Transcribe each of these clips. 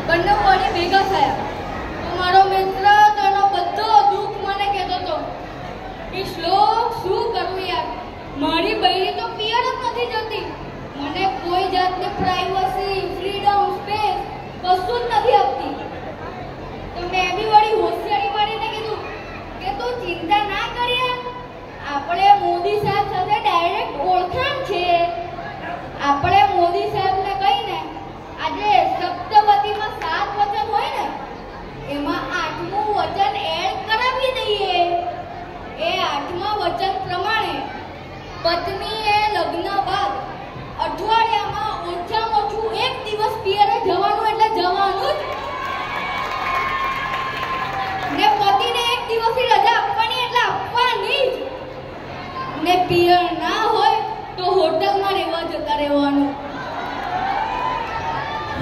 બંને વળી ભેગા થયા તો મારો મિત્ર તેનો બધો દુઃખ મને કહેતો હતો કે શ્લોક શું કરું યાર, મારી બૈરી તો પિયર જ નથી જતી, મને કોઈ જાતની પ્રાઇવસી, ફ્રીડમ, સ્પેસ કશું જ નથી આપતી. તો મેં બી વળી હોશિયારી મારીને કીધું કે તું ચિંતા ના કરીએ, આપણે મોદી સાહેબ સાથે ડાયરેક્ટ ઓળખાણ છે. આપણે મોદી સાહેબને કહીને આજે સપ્તપદીમાં 7 વચન હોય ને એમાં 8મું વચન એડ કરાવી દઈએ. એ 8મા વચન પ્રમાણે પત્નીએ લગ્ન બાદ અઠવાડિયામાં ઓછામાં ઓછું 1 દિવસ પિયરે જવાનું એટલે જવાનું જ, ને પતિને 1 દિવસની રજા આપવાની એટલે આપવાની જ, ને પિયર ના હોય તો હોટલમાં રહેવા જતા રહેવાનું.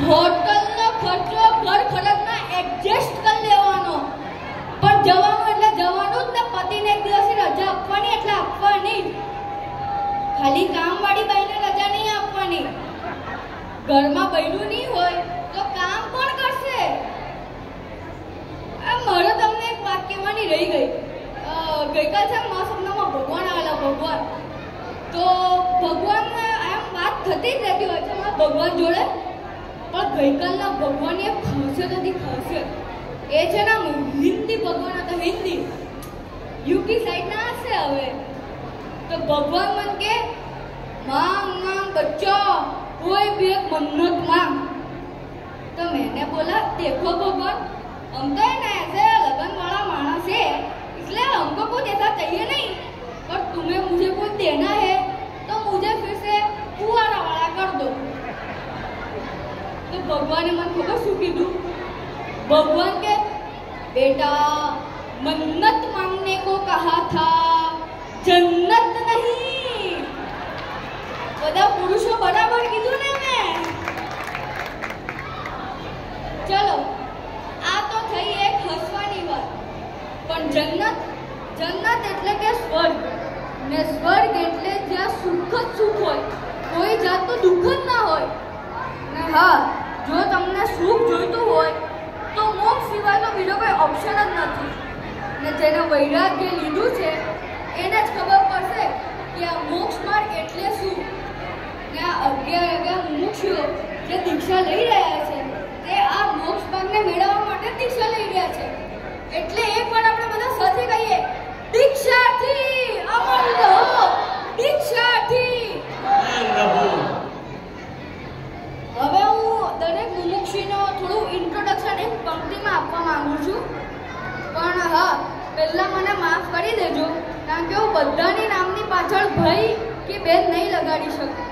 હોટલનો ખર્ચો ઘર ખર્ચમાં એડજસ્ટ કરી લેવાનો, પણ જવાનું એટલે જવાનું જ, ને પતિને 1 દિવસની રજા આપવાની એટલે આપવાની જ. ખાલી કામવાળી બાઈને રજા નહીં આપવાની. ઘરમાં બૈરું નહીં હોય તો કામ કોણ કરશે? મારે તમને એક વાત કહેવાની રહી ગઈ. ગઈકાલ છે મારા સપનામાં ભગવાન આવેલા. ભગવાન તો ભગવાન એમ વાત થતી જ રહેતી હોય છે મારા ભગવાન જોડે, પણ ગઈકાલના ભગવાનની એક ખાસિયત હતી. ખાસિયત એ છે ને હિન્દી ભગવાન હતા. હિન્દી યુપી સાઈડના હશે. હવે तो भगवान मन के मांग मांग बच्चा कोई भी एक मन्नत मांग. तो मैंने बोला देखो भगवान, हम तो है ना ऐसे लगन वाला मानस है, इसलिए हमको कुछ ऐसा चाहिए नहीं, पर तुम्हें मुझे कुछ देना है तो मुझे फिर से फुवारा वाला कर दो. तो भगवान ने मन खबर शू कीधु? भगवान के बेटा मन्नत मांगने को कहा था, जन्नत नहीं. બધા પુરુષો બરાબર કીધું ને મેં? ચલો આ તો થઈ એક હસવાની વાત, પણ જન્નત એટલે કે સ્વર્ગ, ને સ્વર્ગ એટલે જ્યાં સુખ જ સુખ હોય, કોઈ જાતનું દુઃખ જ ના હોય. ને હા, જો તમને સુખ જોઈતું હોય તો મોક્ષ સિવાય તો બીજો કોઈ ઓપ્શન જ નથી. ને જેને વૈરાગ્ય લીધું છે એને જ ખબર પડશે કે આ મોક્ષ માર્ગ એટલે શું. ને આ 11 મુમુક્ષુઓ જે દીક્ષા લઈ રહ્યા છે તે આ મોક્ષ માર્ગને મેળવવા માટે દીક્ષા લઈ રહ્યા છે. એટલે એકવાર આપણે બધા સાથે કહીએ, દીક્ષાથી અમર રહો, દીક્ષાથી. હવે હું દરેક મુમુક્ષુનો થોડું ઇન્ટ્રોડક્શન એક પંક્તિમાં આપવા માંગુ છું, પણ હા પહેલા મને માફ કરી દેજો, કારણ કે હું બધાની નામની પાછળ ભાઈ કે બેન નહીં લગાડી શકું.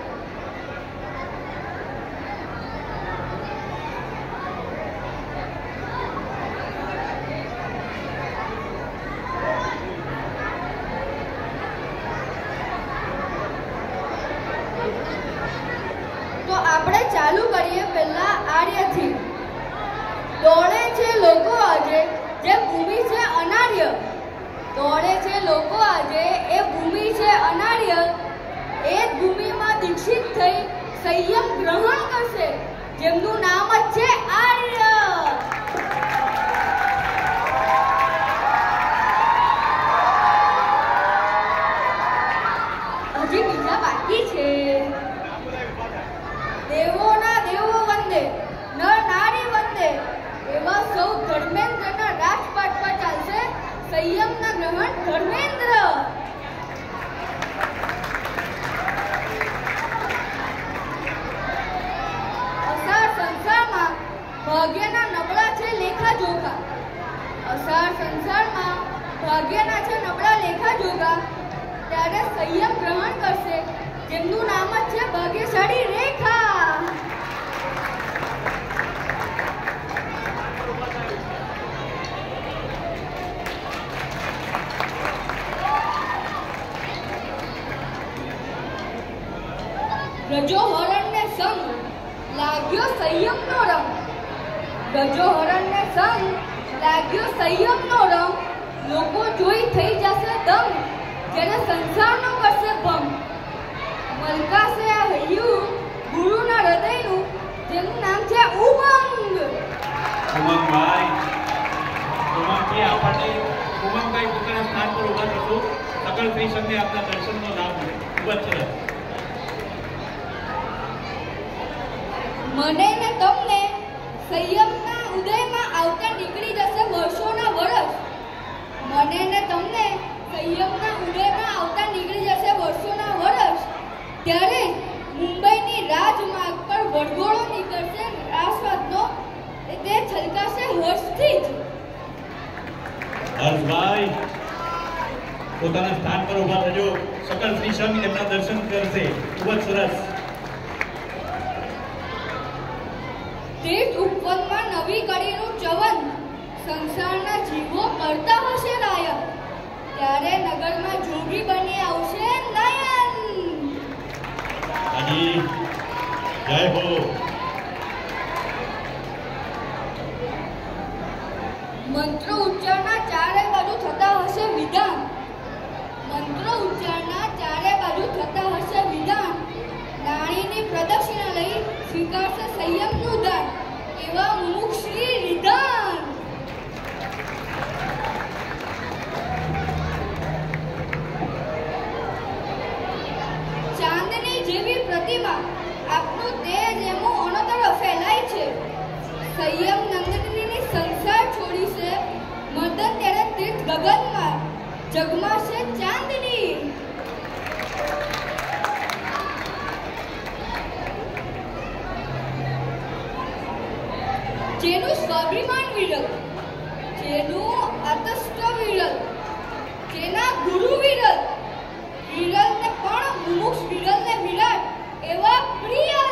તો આપણે ચાલુ કરીએ પહેલા આર્યથી. દોડે છે લોકો આજે જે ભૂમિ છે અનાર્ય, દોડે છે લોકો આજે એ ભૂમિ છે અનાર્ય, એ જ ભૂમિમાં દીક્ષિત થઈ સંયમ ગ્રહણ કરશે, જેમનું નામ જ છે આર્ય. હજી બીજા બાકી છે. દેવોના દેવો વંદે, નર નારી વંદે, એવા સૌ ધર્મેન્દ્રના રાજપાટ પર ચાલશે સંયમના ગ્રહણ ધર્મેન્દ્ર. અસાર સંસારમાં ભાગ્યના નબળા છે લેખા જોગા, અસાર સંસારમાં ભાગ્યના છે નબળા લેખા જોગા, ત્યારે સંયમ ગ્રહણ કરશે જેમનું નામ જ છે ભાગ્યશાળી રેખા. ગજો હરણને સંગ લાગ્યો સંયમનો રંગ, ગજો હરણને સંગ લાગ્યો સંયમનો રંગ, લોકો જોઈ થઈ જશે દંગ, જેને સંસારનો કરશે ભંગ. મલકાશે આ હૈયું ગુરુના હૃદયનું, જેનું નામ છે ઉમંગ. ખૂબ જ સરસ. મને ને તમને સંયમના ઉદયમાં આવતા નીકળી જશે વર્ષોના વર્ષ. મને ને તમને સંયમના ઉદયમાં આવતા નીકળી જશે વર્ષોના વર્ષ. ત્યારે મુંબઈની રાજમાર્ગ પર વરઘોડો નીકળશે રાસવાદનો, તે છલકાશે હર્ષથી જ. હર્ષભાઈ પોતાના સ્થાન પર ઉભા થજો. સકલ શ્રીશમ એમના દર્શન કરશે. ખૂબ જ સરસ. તીર્થ ઉપવનમાં નવી કડીનું ચવન સંસારના જીવો કરતા હશે લાયક. ત્યારે નગરમાં જોગી બની આવશે નયન. હાજી જય હો. મંત્રો ઉચ્ચારના ચારે બાજુ થતા હશે વિધાન. મંત્રો ઉચ્ચારના ચારે બાજુ થતા હશે વિધાન. નાણીની પ્રદક્ષિણા લઈ સ્વીકારશે સંયમનું દાન. એવા મુમુક્ષી વિધાન. ચાંદની જેવી પ્રતિમા આપનું તેજ એમું અણતર ફેલાય છે. સંયમ નંદનીની સંસાર છોડી છે મદન ત્યારે તીર્થ ગગનમાં જગમાશે ચાંદની. જેનું સ્વાભિમાન વિરલ, જેનું આતસ્થ વિરલ, જેના ગુરુ વિરલ, વિરલને પણ મુમુક્ષ વિરલને વિરાટ એવા પ્રિય.